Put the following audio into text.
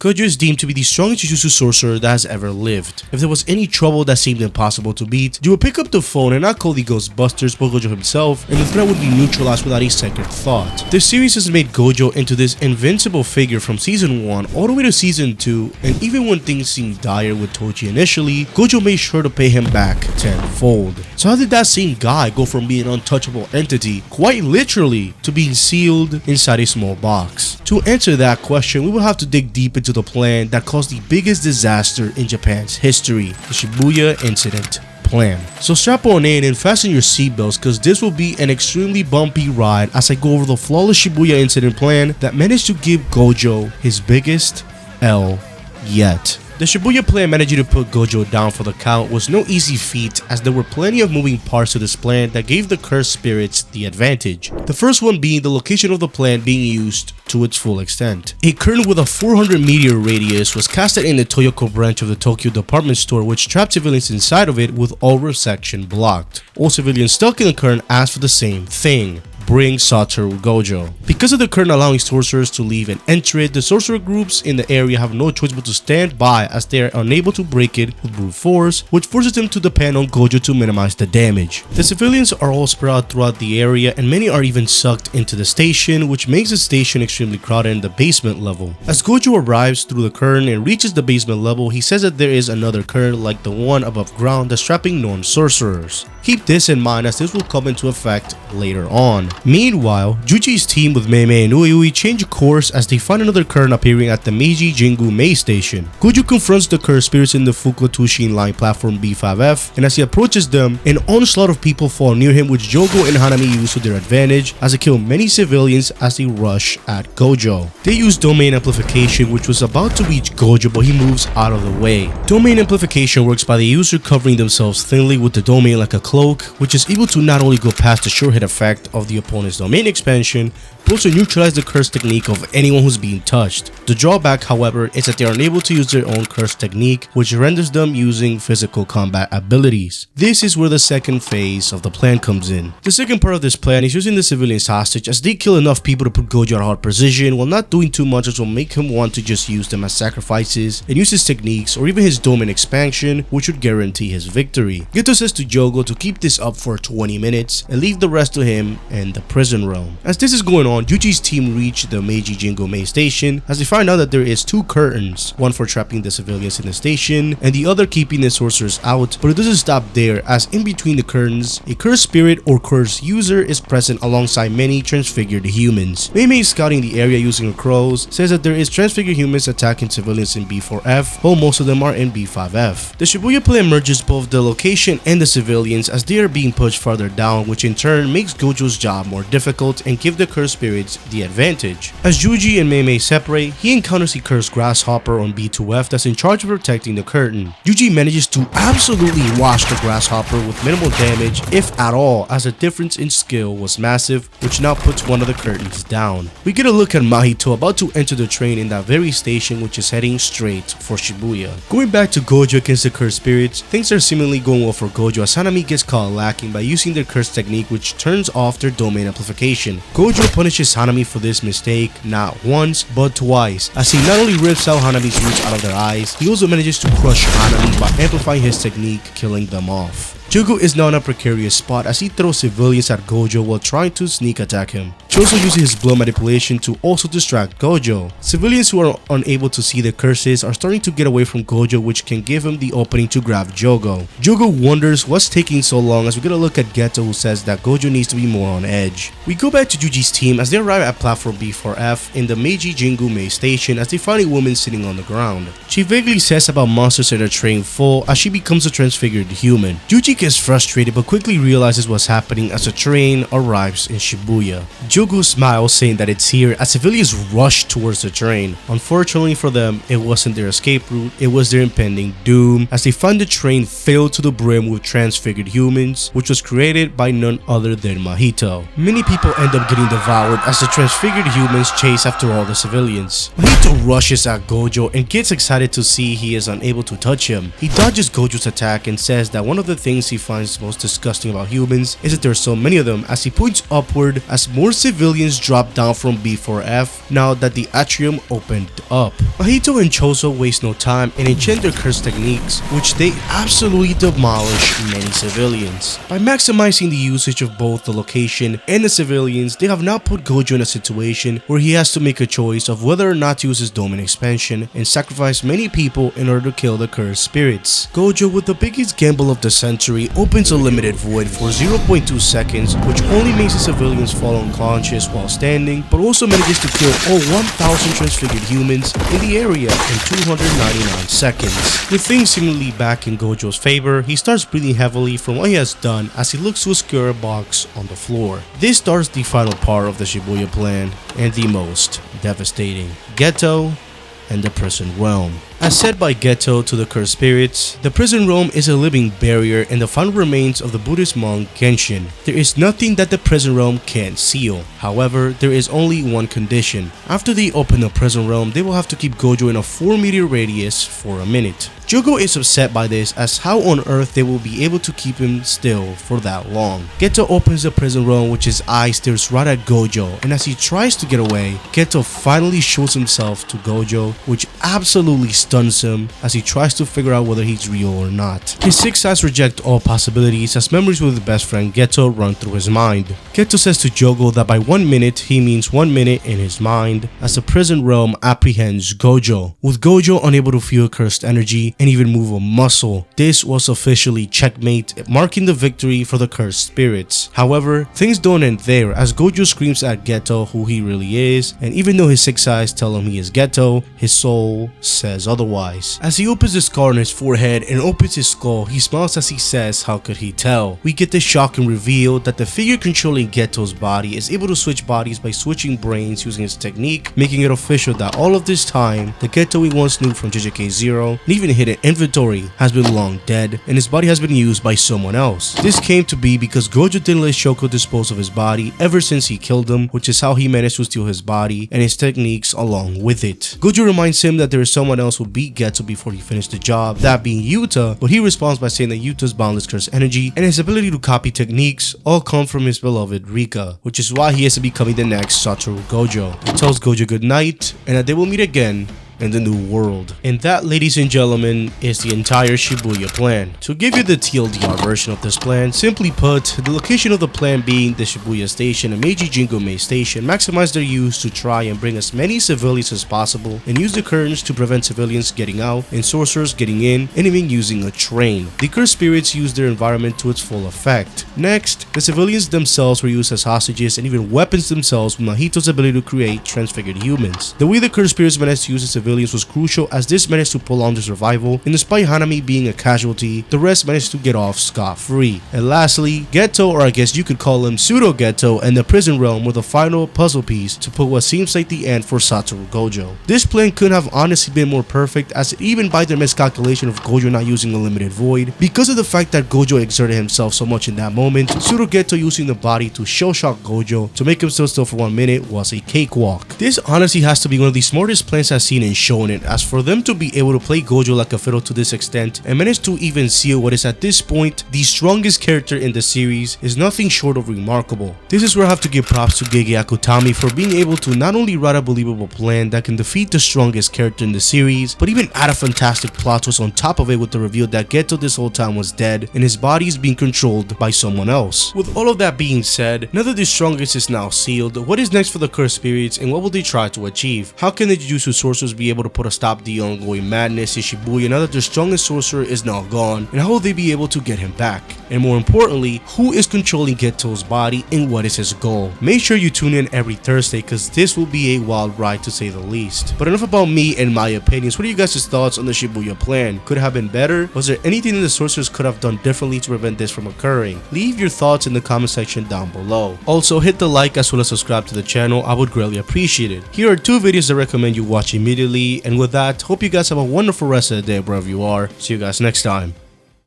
Gojo is deemed to be the strongest Jujutsu Sorcerer that has ever lived. If there was any trouble that seemed impossible to beat, you would pick up the phone and not call the Ghostbusters but Gojo himself, and the threat would be neutralized without a second thought. The series has made Gojo into this invincible figure from season 1 all the way to season 2, and even when things seemed dire with Toji initially, Gojo made sure to pay him back tenfold. So how did that same guy go from being an untouchable entity, quite literally, to being sealed inside a small box? To answer that question, we will have to dig deep into the plan that caused the biggest disaster in Japan's history, the Shibuya Incident plan. So strap on in and fasten your seatbelts, because this will be an extremely bumpy ride as I go over the flawless Shibuya Incident plan that managed to give Gojo his biggest L yet. The Shibuya plan managing to put Gojo down for the count was no easy feat, as there were plenty of moving parts to this plan that gave the cursed spirits the advantage. The first one being the location of the plan being used to its full extent. A curtain with a 400 meter radius was casted in the Toyoko branch of the Tokyo department store, which trapped civilians inside of it with all reception blocked. All civilians stuck in the curtain asked for the same thing: bring Satoru Gojo. Because of the curtain allowing sorcerers to leave and enter it, the sorcerer groups in the area have no choice but to stand by, as they are unable to break it with brute force, which forces them to depend on Gojo to minimize the damage. The civilians are all spread out throughout the area, and many are even sucked into the station, which makes the station extremely crowded in the basement level. As Gojo arrives through the curtain and reaches the basement level, he says that there is another curtain like the one above ground that's trapping non-sorcerers. Keep this in mind, as this will come into effect later on. Meanwhile, Juji's team with Mei Mei and Ueui change course as they find another curtain appearing at the Meiji Jingu Mei station. Gojo confronts the cursed spirits in the Fukutushin line platform B5F, and as he approaches them, an onslaught of people fall near him, which Jogo and Hanami use to their advantage as they kill many civilians as they rush at Gojo. They use domain amplification, which was about to reach Gojo, but he moves out of the way. Domain amplification works by the user covering themselves thinly with the domain like a cloak, which is able to not only go past the sure hit effect of the opponent's domain expansion, but also neutralize the curse technique of anyone who's being touched. The drawback, however, is that they are unable to use their own curse technique, which renders them using physical combat abilities. This is where the second phase of the plan comes in. The second part of this plan is using the civilians hostage, as they kill enough people to put Gojo at hard precision while not doing too much, which will make him want to just use them as sacrifices and use his techniques or even his domain expansion, which would guarantee his victory. Geto says to Jogo to keep this up for 20 minutes and leave the rest to him and the prison realm. As this is going on, Juji's team reach the Meiji Jingu Mei station as they find out that there is two curtains, one for trapping the civilians in the station and the other keeping the sorcerers out, but it doesn't stop there, as in between the curtains, a cursed spirit or cursed user is present alongside many transfigured humans. Mei Mei, scouting the area using her crows, says that there is transfigured humans attacking civilians in B4F, while most of them are in B5F. The Shibuya plan merges both the location and the civilians as they are being pushed farther down, which in turn makes Gojo's job more difficult and give the cursed spirits the advantage. As Juji and Mei Mei separate, he encounters a cursed grasshopper on B2F that's in charge of protecting the curtain. Juji manages to absolutely wash the grasshopper with minimal damage, if at all, as the difference in skill was massive, which now puts one of the curtains down. We get a look at Mahito about to enter the train in that very station, which is heading straight for Shibuya. Going back to Gojo against the cursed spirits, things are seemingly going well for Gojo as Hanami gets caught lacking by using their curse technique, which turns off their domain amplification. Gojo punishes Hanami for this mistake not once but twice, as he not only rips out Hanami's roots out of their eyes, he also manages to crush Hanami by amplifying his technique, killing them off. Jogo is now in a precarious spot as he throws civilians at Gojo while trying to sneak attack him. Choso uses his blow manipulation to also distract Gojo. Civilians who are unable to see the curses are starting to get away from Gojo, which can give him the opening to grab Jogo. Jogo wonders what's taking so long, as we get a look at Geto, who says that Gojo needs to be more on edge. We go back to Juji's team as they arrive at platform B4F in the Meiji Jingu Mei station as they find a woman sitting on the ground. She vaguely says about monsters in her train full as she becomes a transfigured human. Juji gets frustrated but quickly realizes what's happening as the train arrives in Shibuya. Jogo smiles, saying that it's here as civilians rush towards the train. Unfortunately for them, it wasn't their escape route, it was their impending doom, as they find the train filled to the brim with transfigured humans, which was created by none other than Mahito. Many people end up getting devoured as the transfigured humans chase after all the civilians. Mahito rushes at Gojo and gets excited to see he is unable to touch him. He dodges Gojo's attack and says that one of the things he finds most disgusting about humans is that there are so many of them, as he points upward as more civilians drop down from B4F now that the atrium opened up. Mahito and Choso waste no time and enchant their curse techniques, which they absolutely demolish many civilians. By maximizing the usage of both the location and the civilians, they have now put Gojo in a situation where he has to make a choice of whether or not to use his domain expansion and sacrifice many people in order to kill the cursed spirits. Gojo, with the biggest gamble of the century, opens a limited void for 0.2 seconds, which only makes the civilians fall unconscious while standing, but also manages to kill all 1,000 transfigured humans in the area in 299 seconds. With things seemingly back in Gojo's favor, he starts breathing heavily from what he has done as he looks to a square box on the floor. This starts the final part of the Shibuya plan, and the most devastating: Geto and the prison realm. As said by Geto to the cursed spirits, the prison realm is a living barrier and the final remains of the Buddhist monk Genshin. There is nothing that the prison realm can't seal. However, there is only one condition. After they open the prison realm, they will have to keep Gojo in a 4-meter radius for a minute. Jugo is upset by this, as how on earth they will be able to keep him still for that long. Geto opens the prison realm, which his eye stares right at Gojo, and as he tries to get away, Geto finally shows himself to Gojo, which absolutely stuns him as he tries to figure out whether he's real or not. His six eyes reject all possibilities as memories with his best friend Geto run through his mind. Geto says to Jogo that by 1 minute he means 1 minute in his mind, as the prison realm apprehends Gojo. With Gojo unable to feel cursed energy and even move a muscle, this was officially checkmate, marking the victory for the cursed spirits. However, things don't end there, as Gojo screams at Geto who he really is, and even though his six eyes tell him he is Geto, his soul says otherwise. As he opens the scar on his forehead and opens his skull, he smiles as he says, how could he tell? We get the shocking reveal that the figure controlling Geto's body is able to switch bodies by switching brains using his technique, making it official that all of this time, the Geto we once knew from JJK 0 and even hidden inventory has been long dead, and his body has been used by someone else. This came to be because Gojo didn't let Shoko dispose of his body ever since he killed him, which is how he managed to steal his body and his techniques along with it. Gojo reminds him that there is someone else who beat Geto before he finished the job, that being Yuta, but he responds by saying that Yuta's boundless curse energy and his ability to copy techniques all come from his beloved Rika, which is why he is becoming the next Satoru Gojo. He tells Gojo good night and that they will meet again in the new world. And that, ladies and gentlemen, is the entire Shibuya plan. To give you the TLDR version of this plan, simply put, the location of the plan being the Shibuya station and Meiji Jingo-mei station maximize their use to try and bring as many civilians as possible and use the curtains to prevent civilians getting out and sorcerers getting in, and even using a train. The cursed spirits use their environment to its full effect. Next, the civilians themselves were used as hostages and even weapons themselves with Mahito's ability to create transfigured humans. The way the cursed spirits managed to use the civilians was crucial, as this managed to prolong their survival, and despite Hanami being a casualty, the rest managed to get off scot-free. And lastly, Geto, or I guess you could call him Pseudo Geto, and the prison realm were the final puzzle piece to put what seems like the end for Satoru Gojo. This plan couldn't have honestly been more perfect, as even by their miscalculation of Gojo not using a limited void, because of the fact that Gojo exerted himself so much in that moment, Pseudo Geto using the body to shell shock Gojo to make him still for 1 minute was a cakewalk. This honestly has to be one of the smartest plans I've seen in Shonen, as for them to be able to play Gojo like a fiddle to this extent and manage to even seal what is at this point the strongest character in the series is nothing short of remarkable. This is where I have to give props to Gege Akutami for being able to not only write a believable plan that can defeat the strongest character in the series, but even add a fantastic plot twist on top of it with the reveal that Geto this whole time was dead and his body is being controlled by someone else. With all of that being said, now that the strongest is now sealed, what is next for the cursed spirits and what will they try to achieve? How can the Jujutsu Sorcerers be able to put a stop to the ongoing madness in Shibuya now that their strongest sorcerer is now gone, and how will they be able to get him back? And more importantly, who is controlling Geto's body and what is his goal? Make sure you tune in every Thursday, because this will be a wild ride to say the least. But enough about me and my opinions. What are you guys' thoughts on the Shibuya plan? Could it have been better? Was there anything that the sorcerers could have done differently to prevent this from occurring? Leave your thoughts in the comment section down below. Also, hit the like as well as subscribe to the channel. I would greatly appreciate it. Here are 2 videos I recommend you watch immediately, and with that, hope you guys have a wonderful rest of the day wherever you are. See you guys next time.